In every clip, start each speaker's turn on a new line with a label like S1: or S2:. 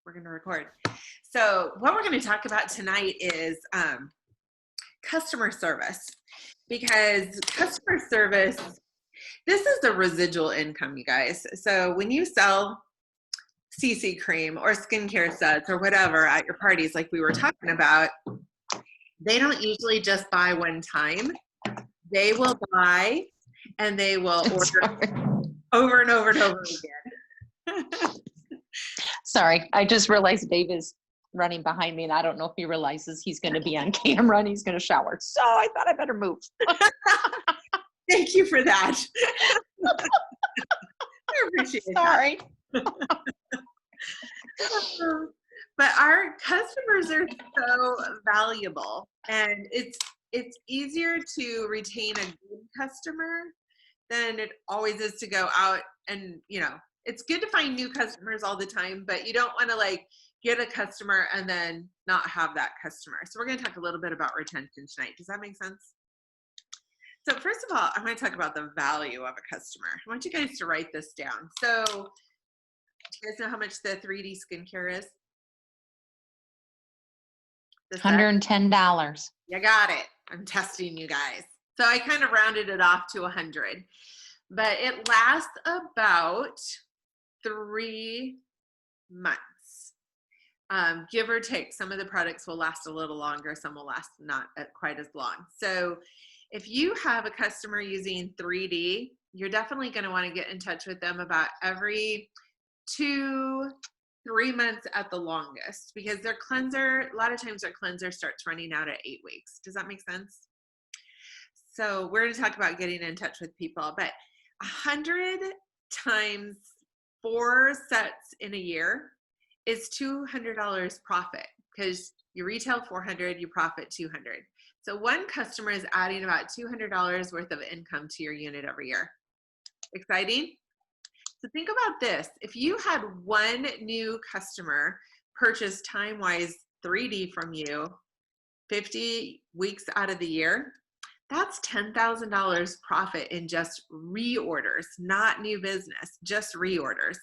S1: We're going to record. So what we're going to talk about tonight is customer service, because customer service, this is the residual income, you guys. So when you sell CC cream or skincare sets or whatever at your parties, like we were talking about, they don't usually just buy one time. They will buy and they will order over and over and over again.
S2: Sorry, I just realized Dave is running behind me, and I don't know if he realizes he's going to be on camera and he's going to shower. So I thought I better move.
S1: Thank you for that. I appreciate it.
S2: Sorry.
S1: But our customers are so valuable, and it's easier to retain a good customer than it always is to go out and, it's good to find new customers all the time, but you don't want to like get a customer and then not have that customer. So we're going to talk a little bit about retention tonight. Does that make sense? So first of all, I'm going to talk about the value of a customer. I want you guys to write this down. So do you guys know how much the 3D skincare is?
S2: $110.
S1: You got it. I'm testing you guys. So I kind of rounded it off to 100, but it lasts about 3 months, give or take. Some of the products will last a little longer, some will last not quite as long. So if you have a customer using 3D, you're definitely going to want to get in touch with them about every 2-3 months at the longest, because their cleanser, a lot of times their cleanser starts running out at 8 weeks. Does that make sense? So we're going to talk about getting in touch with people, but 100 times 4 sets in a year is $200 profit, because you retail 400, you profit 200. So one customer is adding about $200 worth of income to your unit every year. Exciting? So think about this. If you had one new customer purchase TimeWise 3D from you 50 weeks out of the year, that's $10,000 profit in just reorders, not new business, just reorders.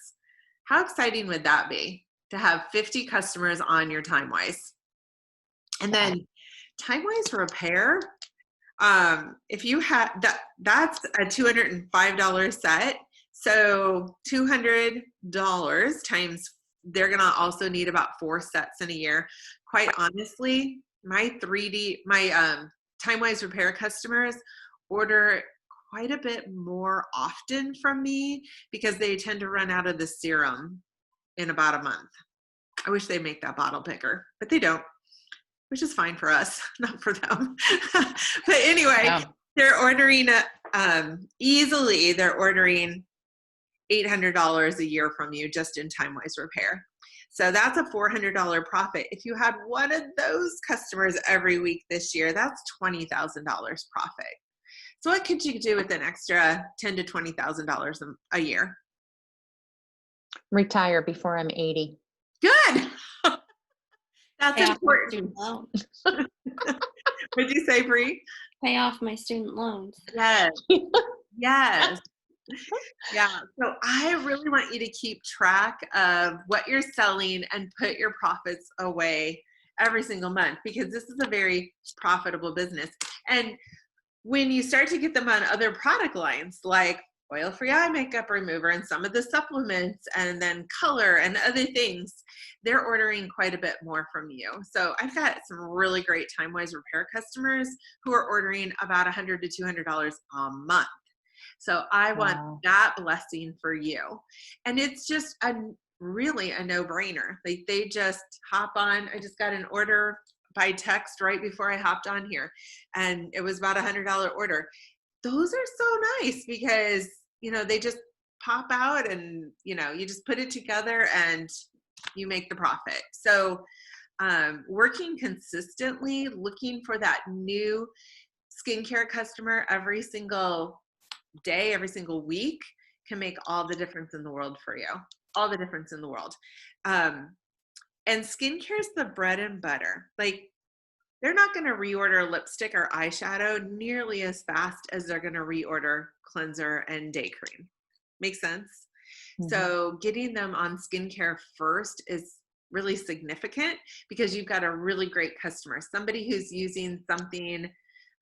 S1: How exciting would that be to have 50 customers on your TimeWise? And then TimeWise repair, if you had that's a $205 set. So $200 times, they're gonna also need about 4 sets in a year. Quite honestly, my TimeWise repair customers order quite a bit more often from me because they tend to run out of the serum in about a month. I wish they'd make that bottle bigger, but they don't, which is fine for us, not for them. But anyway, yeah. They're ordering easily, they're ordering $800 a year from you just in TimeWise repair. So that's a $400 profit. If you had one of those customers every week this year, that's $20,000 profit. So what could you do with an extra $10,000 to $20,000 a year?
S2: Retire before I'm 80.
S1: Good. That's important. What'd you say, Bree?
S3: Pay off my student loans.
S1: Yes. Yes. Yeah. So I really want you to keep track of what you're selling and put your profits away every single month, because this is a very profitable business. And when you start to get them on other product lines like oil-free eye makeup remover and some of the supplements and then color and other things, they're ordering quite a bit more from you. So I've got some really great TimeWise repair customers who are ordering about $100 to $200 a month. So I want that blessing for you. And it's just really a no-brainer. Like they just hop on. I just got an order by text right before I hopped on here, and it was about $100 order. Those are so nice because, they just pop out and, you just put it together and you make the profit. So working consistently, looking for that new skincare customer every single day, every single week can make all the difference in the world for you. All the difference in the world. And skincare is the bread and butter. Like they're not going to reorder lipstick or eyeshadow nearly as fast as they're going to reorder cleanser and day cream. Make sense? Mm-hmm. So getting them on skincare first is really significant because you've got a really great customer, somebody who's using something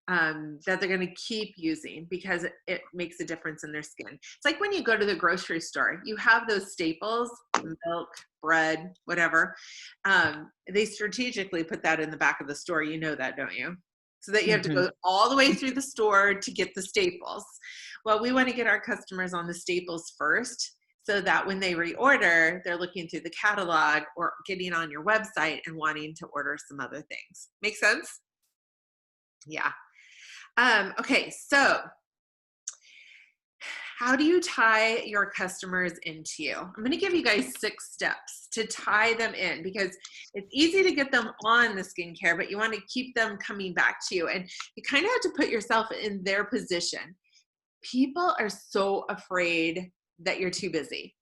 S1: that they're going to keep using because it makes a difference in their skin. It's like when you go to the grocery store, you have those staples, milk, bread, whatever. They strategically put that in the back of the store. You know that, don't you? So that you have to go all the way through the store to get the staples. Well, we want to get our customers on the staples first so that when they reorder, they're looking through the catalog or getting on your website and wanting to order some other things. Make sense? Yeah. Okay, so how do you tie your customers into you? I'm going to give you guys 6 steps to tie them in because it's easy to get them on the skincare, but you want to keep them coming back to you. And you kind of have to put yourself in their position. People are so afraid that you're too busy.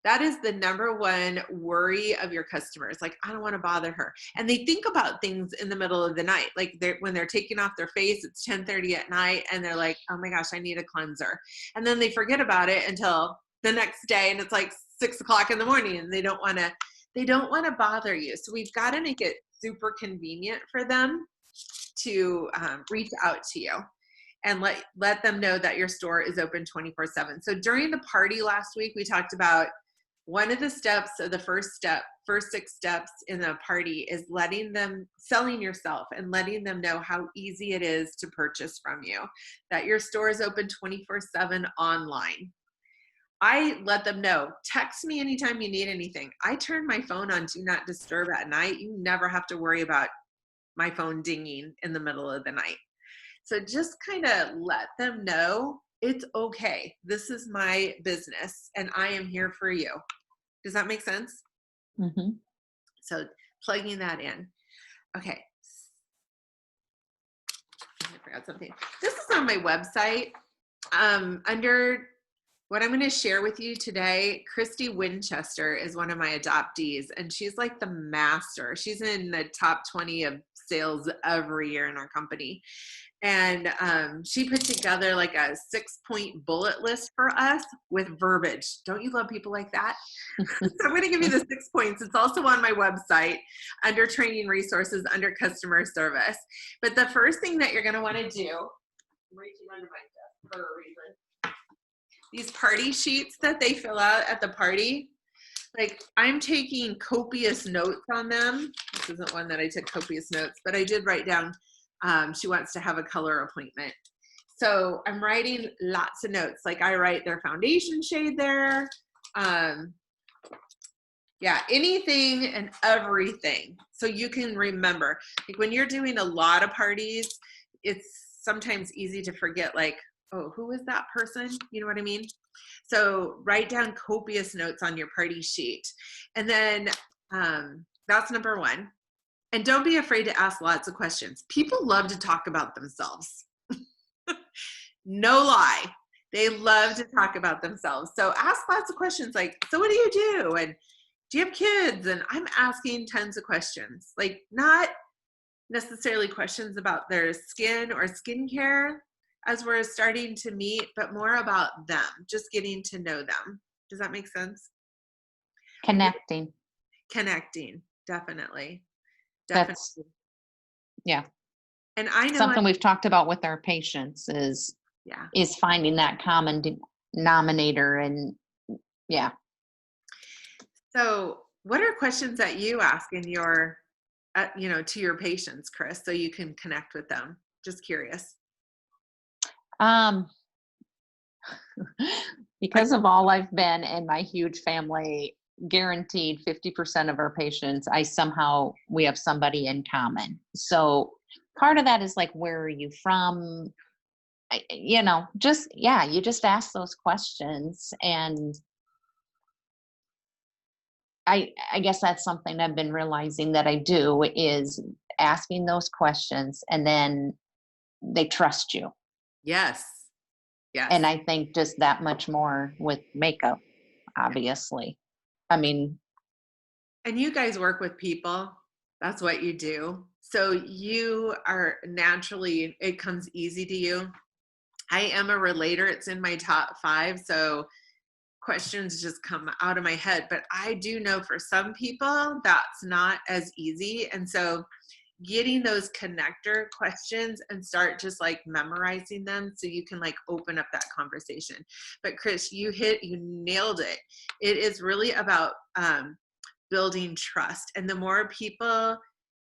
S1: That is the number one worry of your customers. Like, I don't want to bother her. And they think about things in the middle of the night. Like when they're taking off their face, it's 10:30 at night and they're like, oh my gosh, I need a cleanser. And then they forget about it until the next day and it's like 6 o'clock in the morning and they don't want to bother you. So we've got to make it super convenient for them to reach out to you and let them know that your store is open 24/7. So during the party last week, we talked about one of the steps of the first 6 steps in the party is selling yourself and letting them know how easy it is to purchase from you, that your store is open 24/7 online. I let them know, text me anytime you need anything. I turn my phone on do not disturb at night. You never have to worry about my phone dinging in the middle of the night. So just kind of let them know it's okay. This is my business and I am here for you. Does that make sense?
S2: Mm-hmm.
S1: So plugging that in. Okay. I forgot something. This is on my website. Under what I'm going to share with you today, Christy Winchester is one of my adoptees, and she's like the master. She's in the top 20 of sales every year in our company. And she put together like a 6-point bullet list for us with verbiage. Don't you love people like that? So I'm going to give you the 6 points. It's also on my website under training resources, under customer service. But the first thing that you're going to want to do, I'm reaching under my desk for a reason. These party sheets that they fill out at the party, like I'm taking copious notes on them. This isn't one that I took copious notes, but I did write down she wants to have a color appointment. So I'm writing lots of notes. Like I write their foundation shade there. Yeah, anything and everything. So you can remember. Like when you're doing a lot of parties, it's sometimes easy to forget like, oh, who is that person? You know what I mean? So write down copious notes on your party sheet. And then that's number 1. And don't be afraid to ask lots of questions. People love to talk about themselves. No lie. They love to talk about themselves. So ask lots of questions like, so what do you do? And do you have kids? And I'm asking tons of questions, like not necessarily questions about their skin or skincare as we're starting to meet, but more about them, just getting to know them. Does that make sense?
S2: Connecting.
S1: Connecting, definitely.
S2: That's, yeah.
S1: And I know
S2: something we've talked about with our patients is finding that common denominator. And yeah.
S1: So what are questions that you ask in your, to your patients, Chris, so you can connect with them? Just curious.
S2: Because of all I've been and my huge family, guaranteed 50% of our patients, we have somebody in common. So part of that is like, where are you from? You just ask those questions. And I guess that's something I've been realizing that I do is asking those questions, and then they trust you.
S1: Yes. Yes.
S2: And I think just that much more with makeup, obviously. I mean,
S1: and you guys work with people. That's what you do. So you are naturally, it comes easy to you. I am a relator. It's in my top 5. So questions just come out of my head, but I do know for some people that's not as easy. And so getting those connector questions and start just like memorizing them so you can like open up that conversation. But Chris, you nailed it. It is really about building trust. And the more people,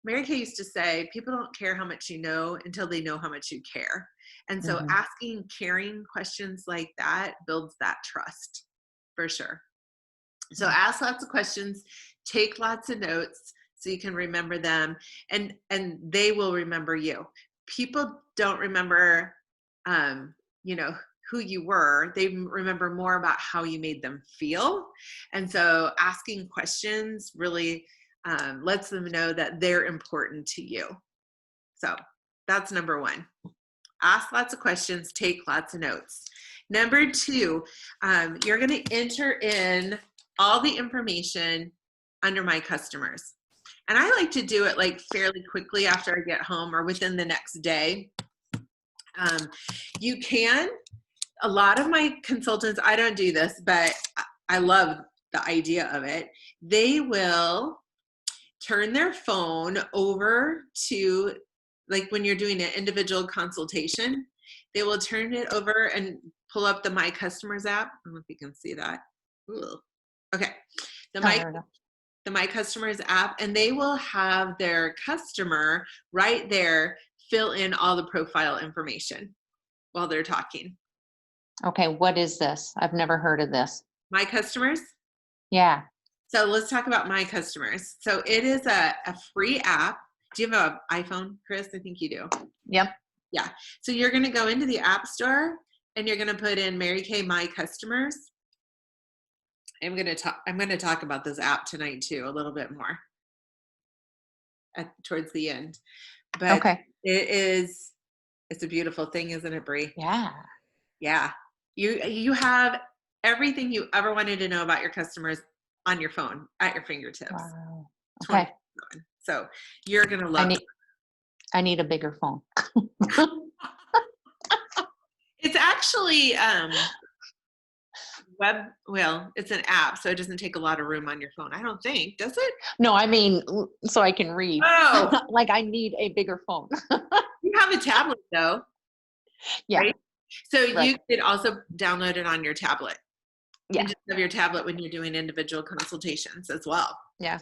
S1: Mary Kay used to say, people don't care how much you know until they know how much you care. And so asking caring questions like that builds that trust for sure. So ask lots of questions, take lots of notes so you can remember them, and they will remember you. People don't remember, who you were. They remember more about how you made them feel. And so asking questions really lets them know that they're important to you. So that's number one. Ask lots of questions, take lots of notes. Number two, you're going to enter in all the information under My Customers. And I like to do it like fairly quickly after I get home or within the next day. You can, a lot of my consultants, I don't do this, but I love the idea of it. They will turn their phone over to, like when you're doing an individual consultation, they will turn it over and pull up the My Customers app. I don't know if you can see that. Ooh. Okay. The My Customers app, and they will have their customer right there fill in all the profile information while they're talking.
S2: Okay, what is this? I've never heard of this.
S1: My Customers?
S2: Yeah.
S1: So let's talk about My Customers. So it is a free app. Do you have an iPhone, Chris? I think you do.
S2: Yep.
S1: Yeah. So you're going to go into the App Store and you're going to put in Mary Kay My Customers. I'm going to talk about this app tonight too, a little bit more towards the end. But
S2: okay.
S1: It's a beautiful thing, isn't it, Bree?
S2: Yeah.
S1: Yeah. You have everything you ever wanted to know about your customers on your phone at your fingertips.
S2: Wow. Okay.
S1: So you're going to love it.
S2: I need a bigger phone.
S1: It's actually it's an app, so it doesn't take a lot of room on your phone. I don't think, does it?
S2: No, I mean, so I can read.
S1: Oh.
S2: Like I need a bigger phone.
S1: You have a tablet though.
S2: Yeah.
S1: Right? So you could also download it on your tablet.
S2: Yeah.
S1: And just have your tablet when you're doing individual consultations as well.
S2: Yeah.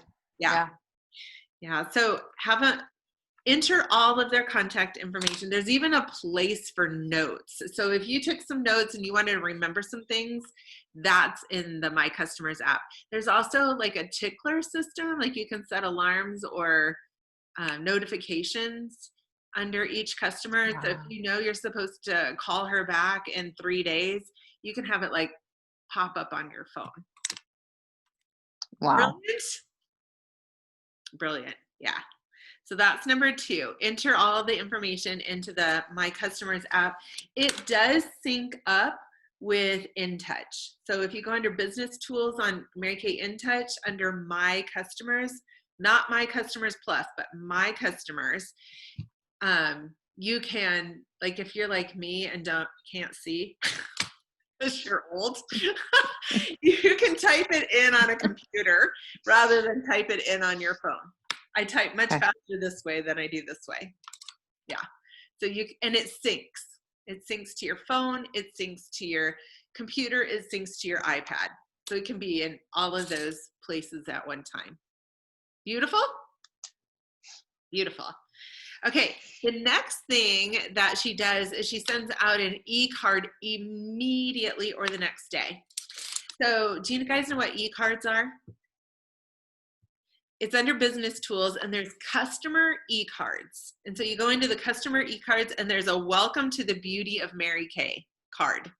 S1: So enter all of their contact information. There's even a place for notes. So if you took some notes and you wanted to remember some things, that's in the My Customers app. There's also like a tickler system, like you can set alarms or notifications under each customer. Wow. So if you know you're supposed to call her back in 3 days, you can have it like pop up on your phone.
S2: Wow.
S1: Brilliant. Yeah. So that's number 2. Enter all the information into the My Customers app. It does sync up with InTouch. So if you go under Business Tools on Mary Kay InTouch under My Customers, not My Customers Plus, but My Customers, you can, like if you're like me and can't see, because you're old, you can type it in on a computer rather than type it in on your phone. I type much faster this way than I do this way. Yeah. So and it syncs. It syncs to your phone. It syncs to your computer. It syncs to your iPad. So it can be in all of those places at one time. Beautiful? Beautiful. Okay. The next thing that she does is she sends out an e-card immediately or the next day. So do you guys know what e-cards are? It's under Business Tools, and there's customer e-cards. And so you go into the customer e-cards, and there's a Welcome to the Beauty of Mary Kay card.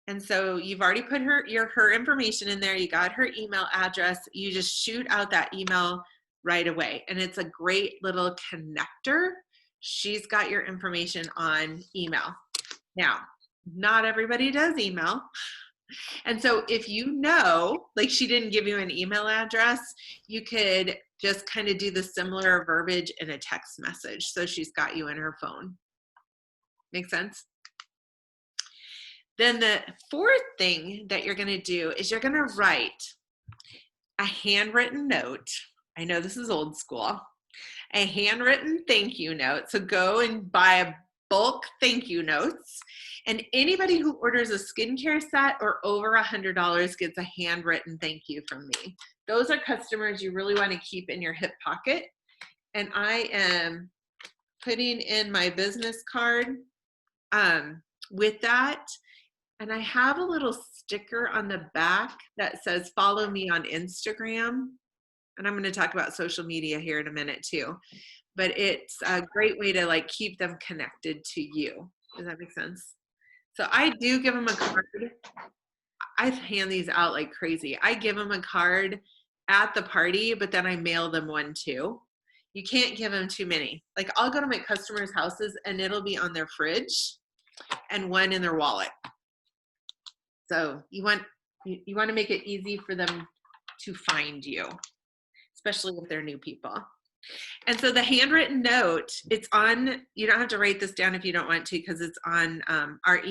S1: And so you've already put her information in there. You got her email address. You just shoot out that email right away. And it's a great little connector. She's got your information on email. Now, not everybody does email. And so if you know, like she didn't give you an email address, you could just kind of do the similar verbiage in a text message. So she's got you in her phone. Make sense? Then the fourth thing that you're going to do is you're going to write a handwritten note. I know this is old school. A handwritten thank you note. So go and buy a bulk thank you notes. And anybody who orders a skincare set or over $100 gets a handwritten thank you from me. Those are customers you really want to keep in your hip pocket. And I am putting in my business card with that. And I have a little sticker on the back that says, follow me on Instagram. And I'm going to talk about social media here in a minute too. But it's a great way to like keep them connected to you. Does that make sense? So I do give them a card. I hand these out like crazy. I give them a card at the party, but then I mail them one too. You can't give them too many. Like I'll go to my customers' houses and it'll be on their fridge and one in their wallet. So you want to make it easy for them to find you, especially if they're new people. And so the handwritten note, it's on, you don't have to write this down if you don't want to because it's on our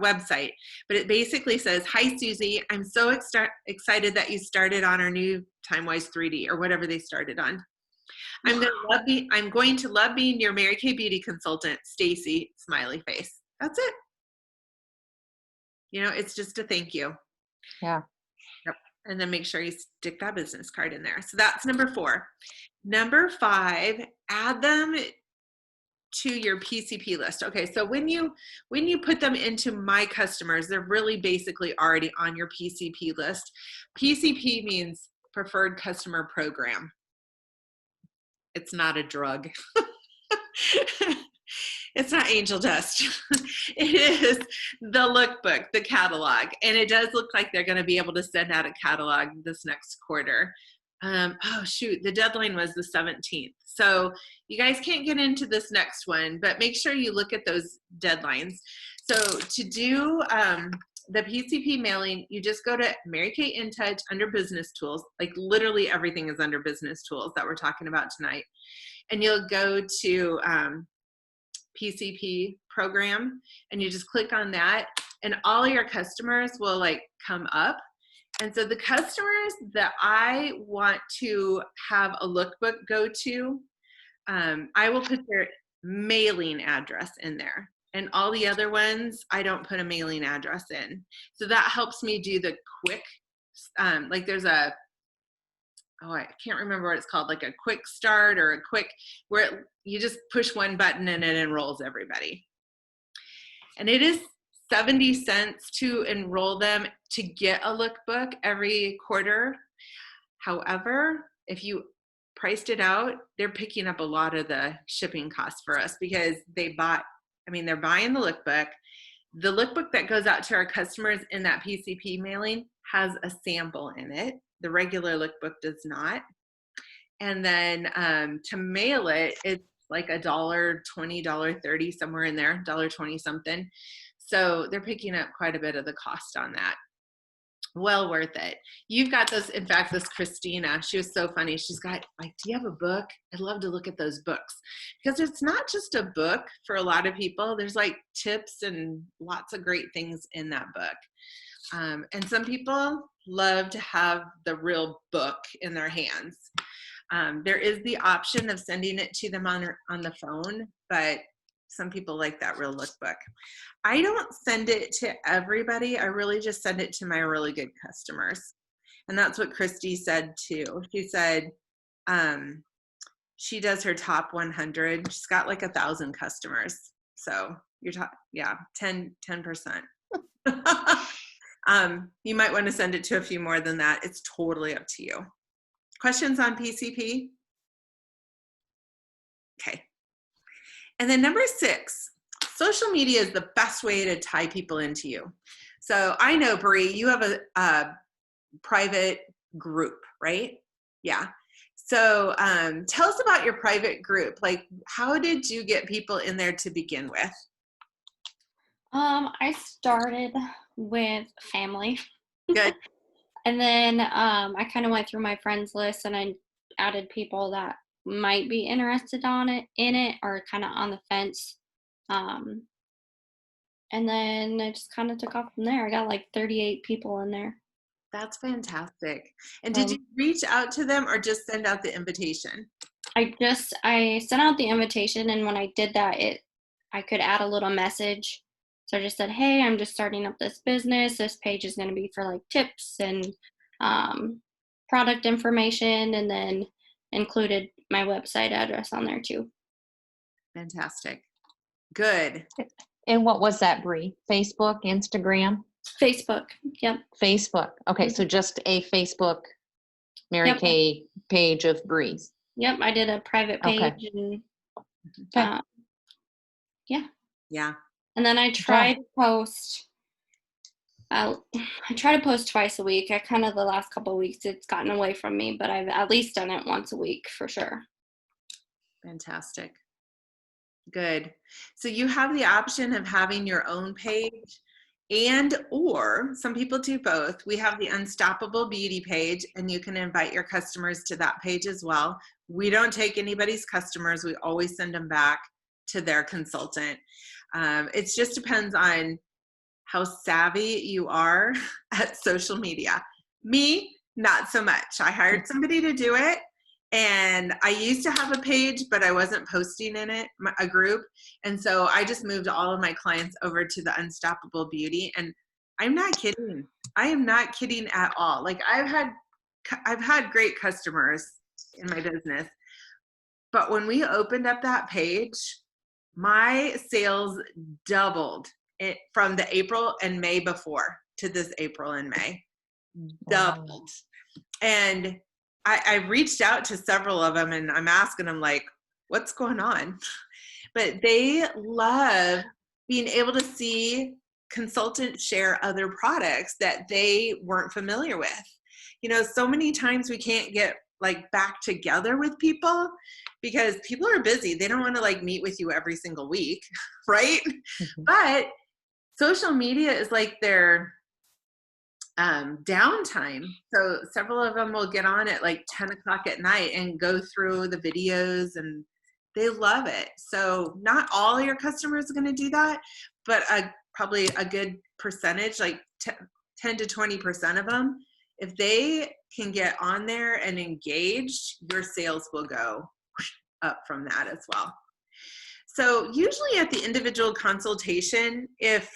S1: website, but it basically says, hi, Susie, I'm so excited that you started on our new TimeWise 3D or whatever they started on. I'm going to love being your Mary Kay Beauty consultant, Stacy, smiley face. That's it. You know, it's just a thank you.
S2: Yeah.
S1: Yep. And then make sure you stick that business card in there. So that's number 4. Number 5, add them to your PCP list. Okay, so when you put them into my customers, they're really basically already on your PCP list. PCP means preferred customer program. It's not a drug. It's not angel dust. It is the lookbook, the catalog. And it does look like they're going to be able to send out a catalog this next quarter. Oh, shoot. The deadline was the 17th. So you guys can't get into this next one, but make sure you look at those deadlines. So to do the PCP mailing, you just go to Mary Kay In Touch under business tools. Like literally everything is under business tools that we're talking about tonight. And you'll go to PCP program and you just click on that and all your customers will like come up. And so the customers that I want to have a lookbook go to, I will put their mailing address in there. And all the other ones, I don't put a mailing address in. So that helps me do the quick, like there's a, I can't remember what it's called, like a quick start or a quick, where you just push one button and it enrolls everybody. And it is 70 cents to enroll them to get a lookbook every quarter. However, if you priced it out, they're picking up a lot of the shipping costs for us because they're buying the lookbook. The lookbook that goes out to our customers in that PCP mailing has a sample in it. The regular lookbook does not. And then to mail it, it's like $1.20, $1.30, somewhere in there, $1.20 something. So they're picking up quite a bit of the cost on that. Well worth it. You've got those, in fact, this Christina, she was so funny. She's got like, do you have a book? I'd love to look at those books because it's not just a book for a lot of people. There's like tips and lots of great things in that book. And some people love to have the real book in their hands. There is the option of sending it to them on the phone, but some people like that real lookbook. I don't send it to everybody. I really just send it to my really good customers. And that's what Christy said too. She said she does her top 100. She's got like 1,000 customers. So you're 10%. You might want to send it to a few more than that. It's totally up to you. Questions on PCP? Okay. And then number 6, social media is the best way to tie people into you. So I know, Bree, you have a private group, right? Yeah. So tell us about your private group. Like, how did you get people in there to begin with?
S3: I started with family.
S1: Good.
S3: And then I kind of went through my friends list and I added people that might be interested in it or kind of on the fence. And then it just kind of took off from there. I got like 38 people in there.
S1: That's fantastic. And did you reach out to them or just send out the invitation?
S3: I sent out the invitation, and when I did that, I could add a little message. So I just said, hey, I'm just starting up this business. This page is going to be for like tips and product information, and then included my website address on there too.
S1: Fantastic. Good.
S2: And what was that, Bree? Facebook, Instagram?
S3: Facebook. Yep.
S2: Facebook. Okay, so just a Facebook Mary Kay page of Bree's.
S3: Yep, I did a private page.
S2: Okay.
S3: And yeah.
S1: Yeah.
S3: And then I try to post. I try to post twice a week. I kind of the last couple of weeks it's gotten away from me, but I've at least done it once a week for sure.
S1: Fantastic. Good. So you have the option of having your own page or some people do both. We have the Unstoppable Beauty page, and you can invite your customers to that page as well. We don't take anybody's customers. We always send them back to their consultant. It just depends on how savvy you are at social media. Me, not so much. I hired somebody to do it. And I used to have a page, but I wasn't posting in it, a group. And so I just moved all of my clients over to the Unstoppable Beauty. And I'm not kidding. I am not kidding at all. Like I've had great customers in my business, but when we opened up that page, my sales doubled it from the April and May before to this April and May. Doubled. Wow. And I reached out to several of them, and I'm asking them like, what's going on? But they love being able to see consultants share other products that they weren't familiar with. You know, so many times we can't get like back together with people because people are busy. They don't want to like meet with you every single week, right? Mm-hmm. But social media is like their downtime. So several of them will get on at like 10 o'clock at night and go through the videos, and they love it. So not all your customers are going to do that, but probably a good percentage, like 10 to 20% of them, if they can get on there and engage, your sales will go up from that as well. So usually at the individual consultation, if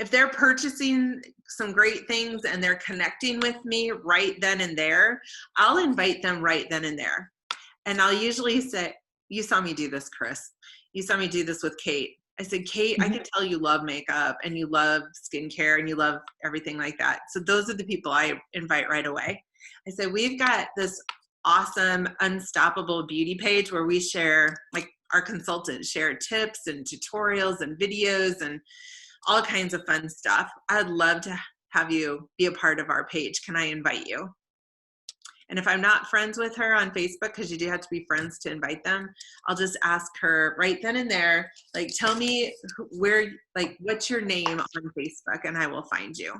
S1: they're purchasing some great things and they're connecting with me right then and there, I'll invite them right then and there. And I'll usually say, you saw me do this, Chris. You saw me do this with Kate. I said, Kate, I can tell you love makeup and you love skincare and you love everything like that. So those are the people I invite right away. I said, we've got this awesome Unstoppable Beauty page where we share, like our consultants share tips and tutorials and videos and all kinds of fun stuff. I'd love to have you be a part of our page. Can I invite you? And if I'm not friends with her on Facebook, because you do have to be friends to invite them, I'll just ask her right then and there, like, tell me where, like, what's your name on Facebook, and I will find you.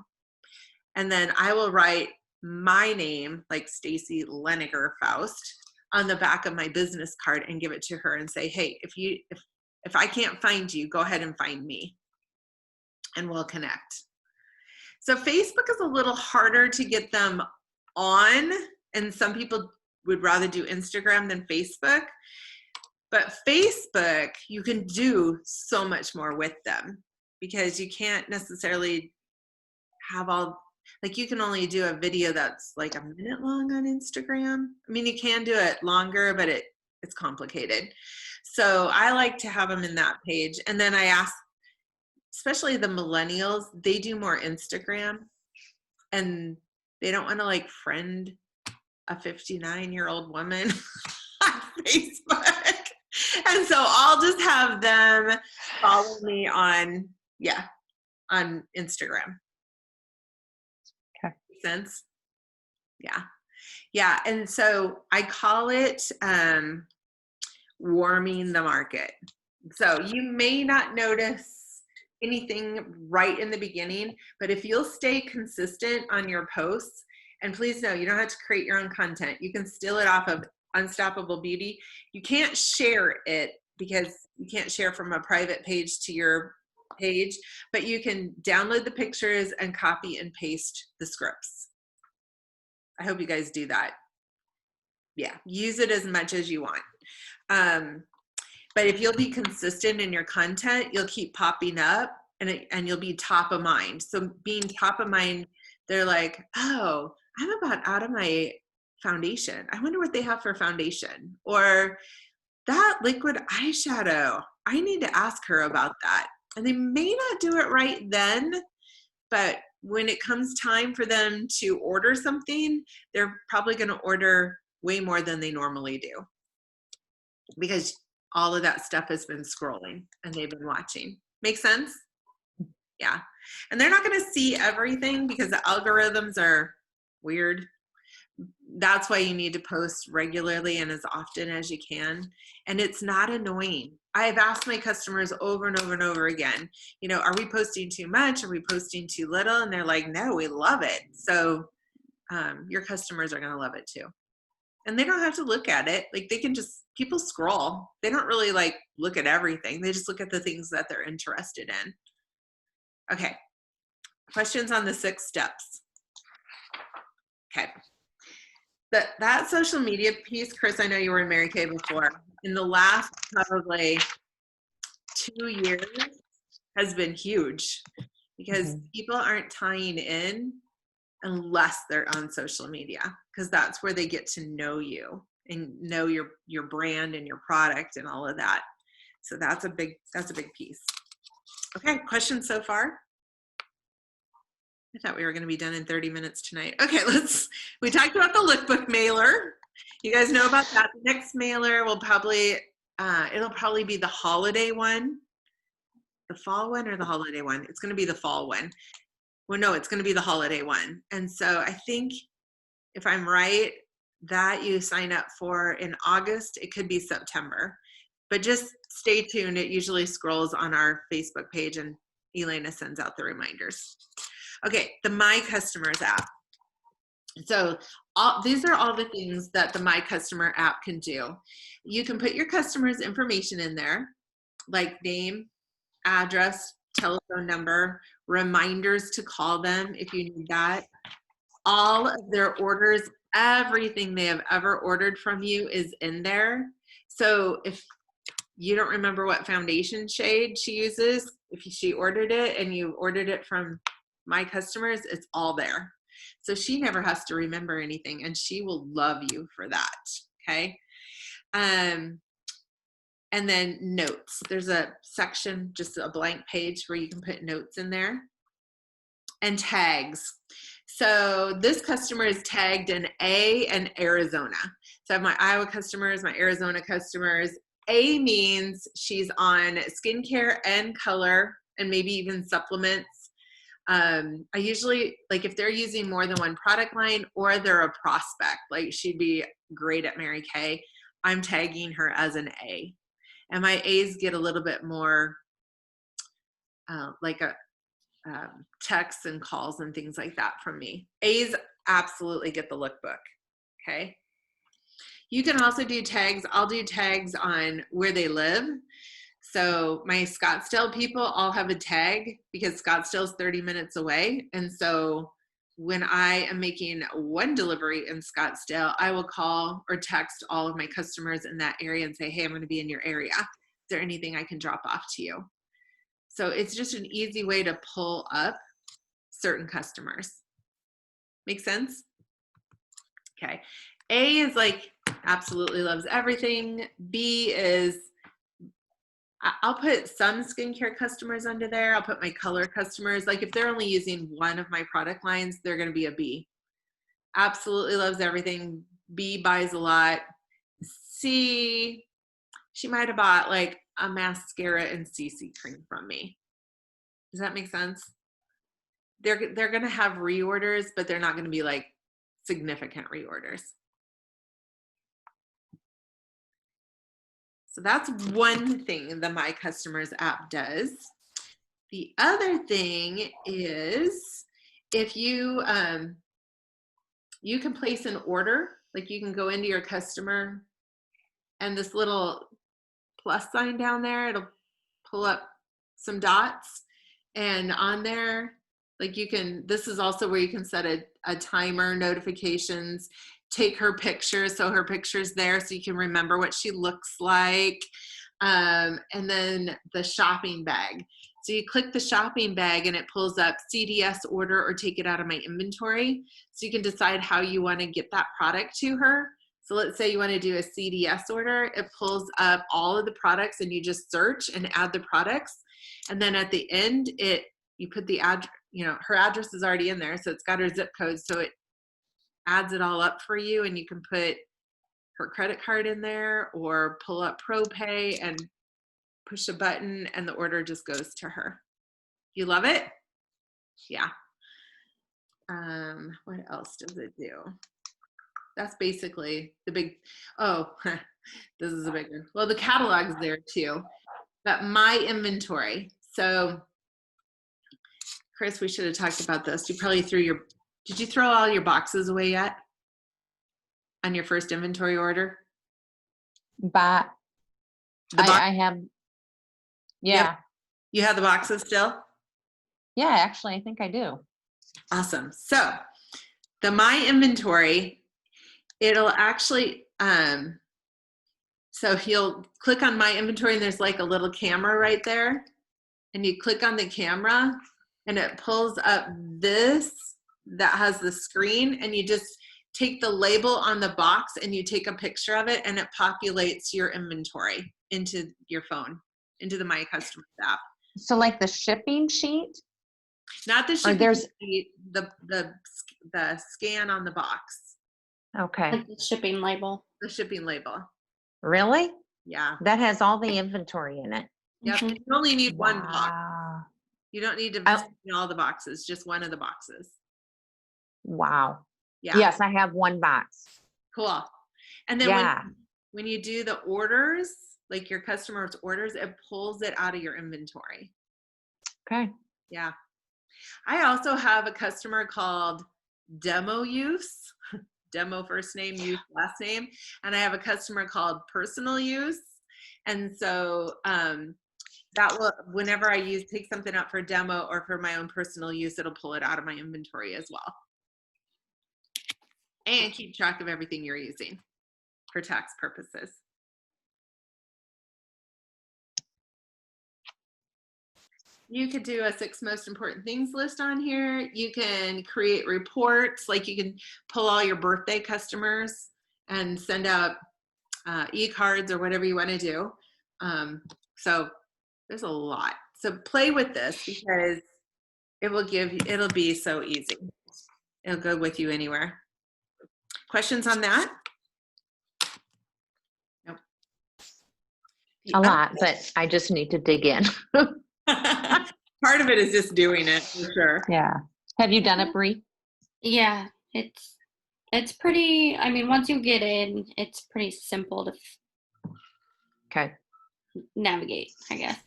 S1: And then I will write my name, like Stacy Leniger Faust, on the back of my business card and give it to her and say, hey, if I can't find you, go ahead and find me, and we'll connect. So Facebook is a little harder to get them on, and some people would rather do Instagram than Facebook. But Facebook, you can do so much more with them because you can't necessarily have all, like you can only do a video that's like a minute long on Instagram. I mean, you can do it longer, but it's complicated. So I like to have them in that page. And then I ask, especially the millennials, they do more Instagram and they don't want to like friend a 59-year-old woman on Facebook. And so I'll just have them follow me on Instagram.
S2: Okay.
S1: Makes sense? Yeah. Yeah. And so I call it warming the market. So you may not notice anything right in the beginning, but if you'll stay consistent on your posts, and please know you don't have to create your own content. You can steal it off of Unstoppable Beauty. You can't share it because you can't share from a private page to your page, but you can download the pictures and copy and paste the scripts. I hope you guys do that. Yeah, use it as much as you want. But if you'll be consistent in your content, you'll keep popping up and you'll be top of mind. So being top of mind, they're like, oh, I'm about out of my foundation. I wonder what they have for foundation. Or that liquid eyeshadow, I need to ask her about that. And they may not do it right then, but when it comes time for them to order something, they're probably going to order way more than they normally do, because all of that stuff has been scrolling and they've been watching. Make sense? Yeah. And they're not going to see everything because the algorithms are weird. That's why you need to post regularly and as often as you can. And it's not annoying. I've asked my customers over and over and over again, you know, are we posting too much? Are we posting too little? And they're like, no, we love it. So your customers are going to love it too. And they don't have to look at it. Like, they can just, people scroll. They don't really like look at everything. They just look at the things that they're interested in. Okay. Questions on the 6 steps. Okay. That social media piece, Chris, I know you were in Mary Kay before. In the last probably 2 years has been huge, because people aren't tying in unless they're on social media, because that's where they get to know you and know your brand and your product and all of that. So that's a big piece. Okay, questions so far? I thought we were going to be done in 30 minutes tonight. Okay, we talked about the lookbook mailer. You guys know about that. The next mailer will probably, it'll probably be the holiday one. The fall one or the holiday one? It's going to be the fall one. Well, no, it's going to be the holiday one. And so I think, if I'm right, that you sign up for in August. It could be September. But just stay tuned. It usually scrolls on our Facebook page and Elena sends out the reminders. Okay, the My Customers app. So these are all the things that the My Customer app can do. You can put your customer's information in there, like name, address, telephone number, reminders to call them if you need that. All of their orders, everything they have ever ordered from you is in there. So if you don't remember what foundation shade she uses, if she ordered it and you ordered it from My Customers, it's all there. So she never has to remember anything, and she will love you for that. Okay. And then notes. There's a section, just a blank page where you can put notes in there. And tags. So this customer is tagged in A and Arizona. So I have my Iowa customers, my Arizona customers. A means she's on skincare and color and maybe even supplements. I usually, like, if they're using more than one product line or they're a prospect, like she'd be great at Mary Kay, I'm tagging her as an A. And my A's get a little bit more like a texts and calls and things like that from me. A's absolutely get the lookbook. Okay. You can also do tags. I'll do tags on where they live. So my Scottsdale people all have a tag, because Scottsdale's 30 minutes away. And so when I am making one delivery in Scottsdale, I will call or text all of my customers in that area and say, hey, I'm going to be in your area. Is there anything I can drop off to you? So it's just an easy way to pull up certain customers. Make sense? Okay. A is like absolutely loves everything. B is, I'll put some skincare customers under there. I'll put my color customers. Like if they're only using one of my product lines, they're going to be a B. Absolutely loves everything. B buys a lot. C, she might have bought like a mascara and CC cream from me. Does that make sense? They're going to have reorders, but they're not going to be like significant reorders. So that's one thing the My Customers app does. The other thing is, if you you can place an order, like you can go into your customer and this little plus sign down there, it'll pull up some dots, and on there, like this is also where you can set a timer, notifications, take her picture, so her picture's there so you can remember what she looks like. And then the shopping bag. So you click the shopping bag and it pulls up CDS order or take it out of my inventory. So you can decide how you want to get that product to her. So let's say you want to do a CDS order. It pulls up all of the products and you just search and add the products. And then at the end, you put the address, her address is already in there. So it's got her zip code. So it adds it all up for you, and you can put her credit card in there or pull up ProPay and push a button and the order just goes to her. You love it? Yeah. What else does it do? That's basically the big, this is a big one. Well, the catalog's there too, but my inventory. So Chris, we should have talked about this. You probably did you throw all your boxes away yet on your first inventory order?
S2: But I have, yeah.
S1: Yep. You have the boxes still?
S2: Yeah, actually, I think I do.
S1: Awesome. So the My Inventory, it'll actually, so you'll click on My Inventory and there's like a little camera right there. And you click on the camera and it pulls up this that has the screen, and you just take the label on the box and you take a picture of it and it populates your inventory into your phone, into the My Customers app.
S2: So like the shipping sheet?
S1: Not the shipping sheet, the scan on the box.
S2: Okay.
S3: Like the shipping label.
S1: The shipping label.
S2: Really?
S1: Yeah.
S2: That has all the inventory in it.
S1: Yep.
S3: Mhm.
S1: You only need one box.
S2: Wow.
S1: You don't need to scan all the boxes, just one of the boxes.
S2: Wow.
S1: Yeah.
S2: Yes, I have one box.
S1: Cool. And then
S2: Yeah.
S1: when you do the orders, like your customers' orders, it pulls it out of your inventory.
S2: Okay.
S1: Yeah. I also have a customer called Demo Use, Demo first name, Use last name. And I have a customer called Personal Use. And so that will, whenever I take something out for demo or for my own personal use, it'll pull it out of my inventory as well. And keep track of everything you're using for tax purposes. You could do a 6 most important things list on here. You can create reports, like you can pull all your birthday customers and send out e-cards or whatever you want to do. So there's a lot. So play with this because it'll be so easy. It'll go with you anywhere. Questions on that? Nope.
S2: A lot, but I just need to dig in.
S1: Part of it is just doing it for sure.
S2: Yeah. Have you done it, Bree?
S3: Yeah, it's pretty, I mean, once you get in, it's pretty simple to
S2: Okay.
S3: navigate, I guess.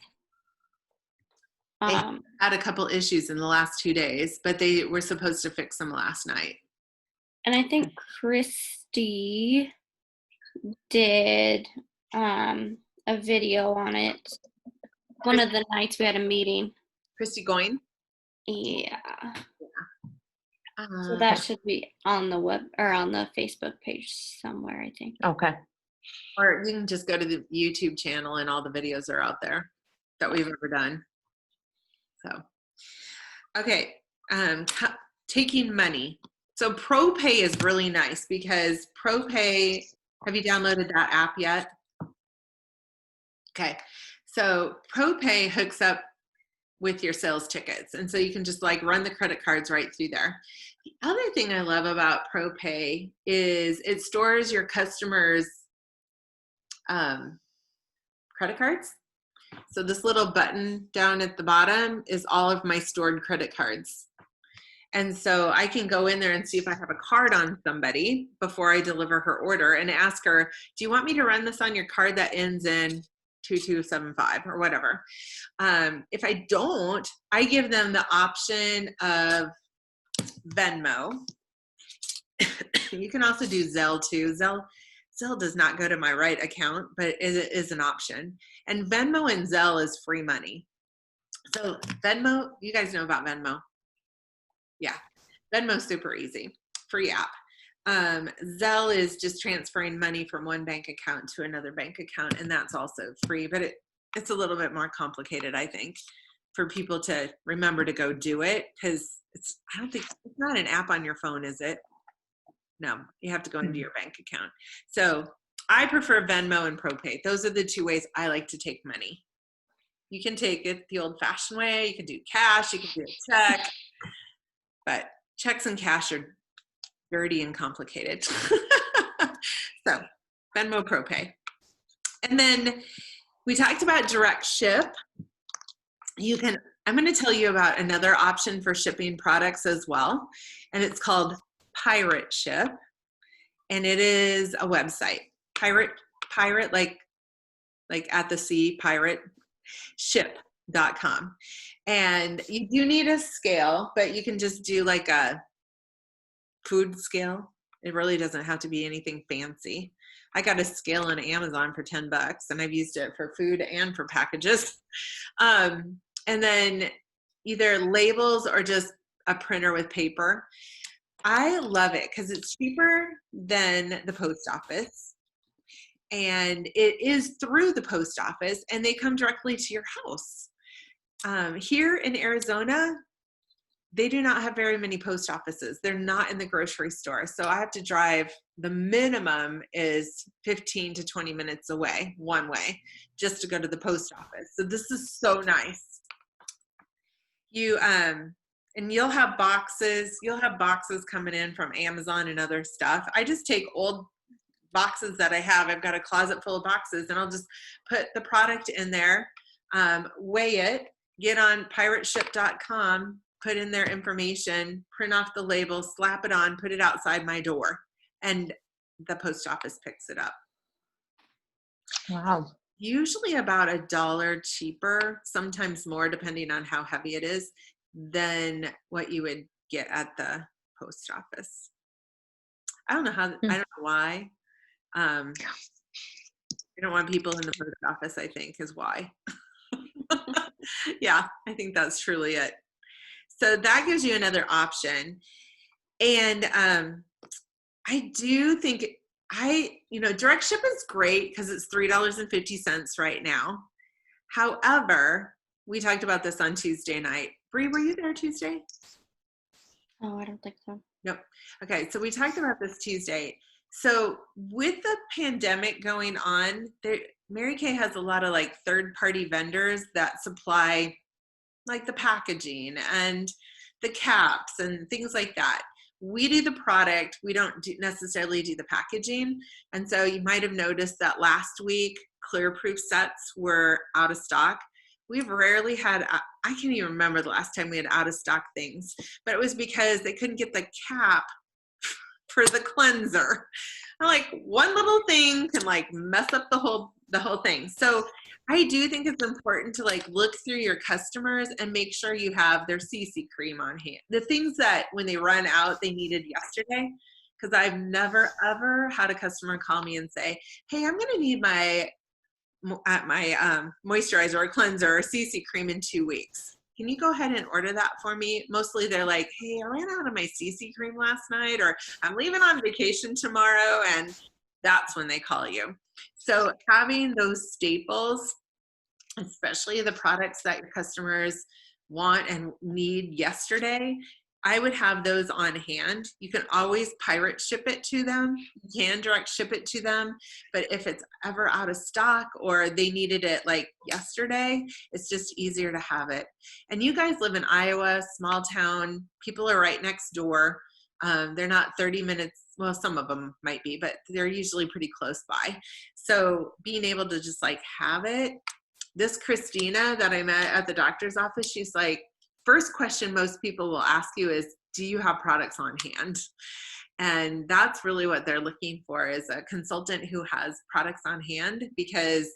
S1: They had a couple issues in the last 2 days, but they were supposed to fix them last night.
S3: And I think Christy did a video on it. One of the nights we had a meeting.
S1: Christy Goin?
S3: Yeah. So that should be on the web or on the Facebook page somewhere, I think.
S2: Okay.
S1: Or you can just go to the YouTube channel and all the videos are out there that we've ever done. So, okay, taking money. So ProPay is really nice because ProPay, have you downloaded that app yet? Okay, so ProPay hooks up with your sales tickets. And so you can just like run the credit cards right through there. The other thing I love about ProPay is it stores your customers' credit cards. So this little button down at the bottom is all of my stored credit cards. And so I can go in there and see if I have a card on somebody before I deliver her order and ask her, do you want me to run this on your card that ends in 2275 or whatever? If I don't, I give them the option of Venmo. You can also do Zelle too. Zelle does not go to my right account, but it is an option. And Venmo and Zelle is free money. So Venmo, you guys know about Venmo. Yeah, Venmo's super easy, free app. Zelle is just transferring money from one bank account to another bank account, and that's also free, but it's a little bit more complicated, I think, for people to remember to go do it, because I don't think it's not an app on your phone, is it? No, you have to go into your bank account. So I prefer Venmo and ProPay. Those are the two ways I like to take money. You can take it the old-fashioned way. You can do cash. You can do a check. But checks and cash are dirty and complicated. So Venmo, ProPay. And then we talked about direct ship. I'm going to tell you about another option for shipping products as well. And it's called Pirate Ship. And it is a website. Pirate like at the sea, pirate ship.com. And you do need a scale, but you can just do like a food scale. It really doesn't have to be anything fancy. I got a scale on Amazon for $10 and I've used it for food and for packages. And then either labels or just a printer with paper. I love it because it's cheaper than the post office. And it is through the post office and they come directly to your house. Here in Arizona, they do not have very many post offices. They're not in the grocery store. So I have to drive, the minimum is 15 to 20 minutes away, one way, just to go to the post office. So this is so nice. And you'll have boxes coming in from Amazon and other stuff. I just take old boxes that I have. I've got a closet full of boxes and I'll just put the product in there, weigh it, get on pirateship.com, put in their information, print off the label, slap it on, put it outside my door, and the post office picks it up.
S2: Wow.
S1: Usually about $1 cheaper, sometimes more depending on how heavy it is, than what you would get at the post office. I don't know why. I don't want people in the post office, I think, is why. Yeah, I think that's truly it. So that gives you another option. And I do think direct ship is great because it's $3.50 right now. However, we talked about this on Tuesday night. Bree, were you there Tuesday?
S3: Oh, I don't think so.
S1: Nope. Okay, so we talked about this Tuesday. So with the pandemic going on, Mary Kay has a lot of like third-party vendors that supply like the packaging and the caps and things like that. We do the product. We don't necessarily do the packaging. And so you might have noticed that last week, clear proof sets were out of stock. We've rarely had, I can't even remember the last time we had out of stock things, but it was because they couldn't get the cap for the cleanser. I'm like, one little thing can like mess up the whole thing. So I do think it's important to like look through your customers and make sure you have their CC cream on hand. The things that when they run out, they needed yesterday. Because I've never ever had a customer call me and say, hey, I'm going to need my moisturizer or cleanser or CC cream in 2 weeks. Can you go ahead and order that for me? Mostly they're like, hey, I ran out of my CC cream last night, or I'm leaving on vacation tomorrow, and that's when they call you. So having those staples, especially the products that your customers want and need yesterday, I would have those on hand. You can always pirate ship it to them. You can direct ship it to them. But if it's ever out of stock or they needed it like yesterday, it's just easier to have it. And you guys live in Iowa, small town. People are right next door. They're not 30 minutes. Well, some of them might be, but they're usually pretty close by. So being able to just like have it. This Christina that I met at the doctor's office, she's like, first question most people will ask you is, do you have products on hand? And that's really what they're looking for, is a consultant who has products on hand, because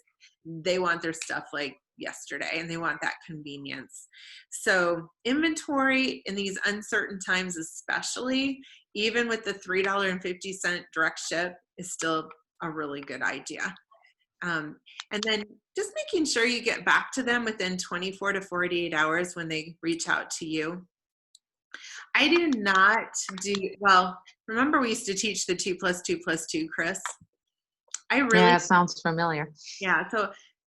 S1: they want their stuff like yesterday and they want that convenience. So inventory in these uncertain times, especially, even with the $3.50 direct ship, is still a really good idea. And then just making sure you get back to them within 24 to 48 hours when they reach out to you. I do not do, well, remember we used to teach the 2+2+2, Chris? I really,
S2: Yeah, it sounds familiar.
S1: yeah, so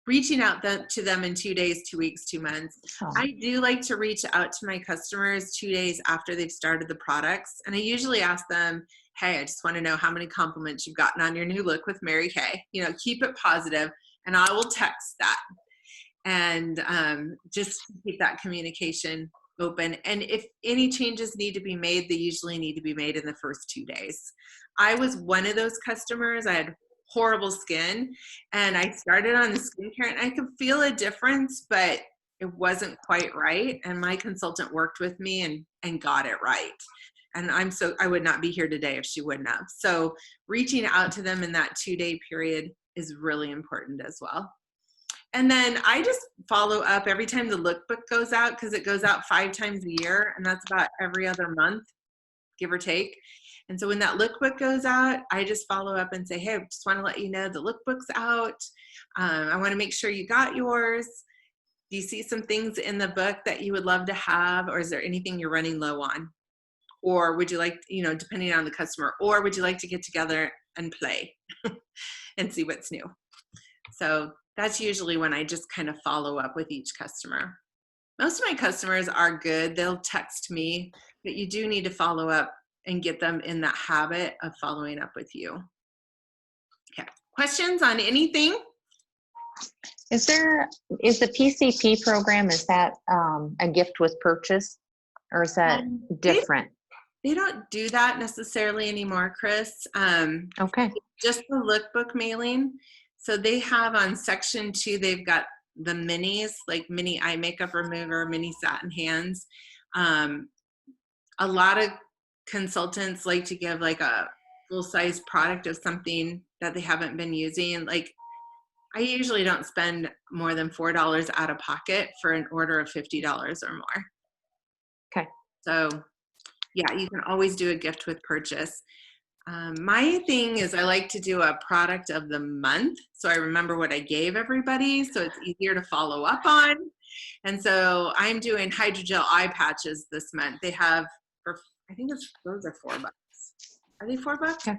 S1: reaching out to them in 2 days, 2 weeks, 2 months.
S2: Oh.
S1: I do like to reach out to my customers 2 days after they've started the products. And I usually ask them, hey, I just want to know how many compliments you've gotten on your new look with Mary Kay. You know, keep it positive, and I will text that. And just keep that communication open. And if any changes need to be made, they usually need to be made in the first 2 days. I was one of those customers. I had horrible skin, and I started on the skincare, and I could feel a difference, but it wasn't quite right. And my consultant worked with me and got it right. And I would not be here today if she wouldn't have. So reaching out to them in that 2-day period is really important as well. And then I just follow up every time the lookbook goes out, because it goes out 5 times a year, and that's about every other month, give or take. And so when that lookbook goes out, I just follow up and say, hey, I just want to let you know the lookbook's out. I want to make sure you got yours. Do you see some things in the book that you would love to have, or is there anything you're running low on? Or would you like, you know, depending on the customer, or would you like to get together and play and see what's new? So that's usually when I just kind of follow up with each customer. Most of my customers are good. They'll text me, but you do need to follow up and get them in that habit of following up with you. Okay. Questions on anything?
S2: Is the PCP program, is that a gift with purchase, or is that different?
S1: They don't do that necessarily anymore, Chris.
S2: Okay.
S1: Just the lookbook mailing. So they have on section 2, they've got the minis, like mini eye makeup remover, mini satin hands. A lot of consultants like to give like a full-size product of something that they haven't been using. Like, I usually don't spend more than $4 out of pocket for an order of $50 or more.
S2: Okay.
S1: So yeah, you can always do a gift with purchase. My thing is I like to do a product of the month, so I remember what I gave everybody, so it's easier to follow up on. And so I'm doing hydrogel eye patches this month. They have, for, I think those are $4. Are they $4?
S2: Okay.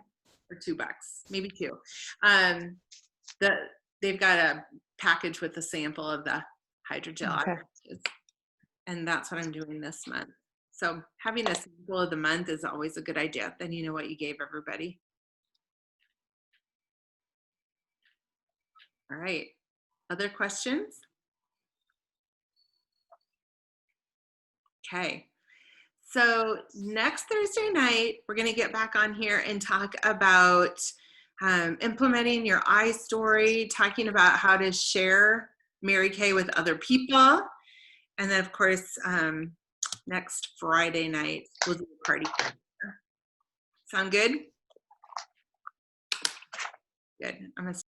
S1: Or $2? Maybe 2. They've got a package with a sample of the hydrogel eye patches, and that's what I'm doing this month. So having a sample of the month is always a good idea. Then you know what you gave everybody. All right. Other questions? Okay. So next Thursday night, we're going to get back on here and talk about implementing your eye story, talking about how to share Mary Kay with other people. And then, of course, next Friday night, we'll do a party. Sound good? Good. I'm going to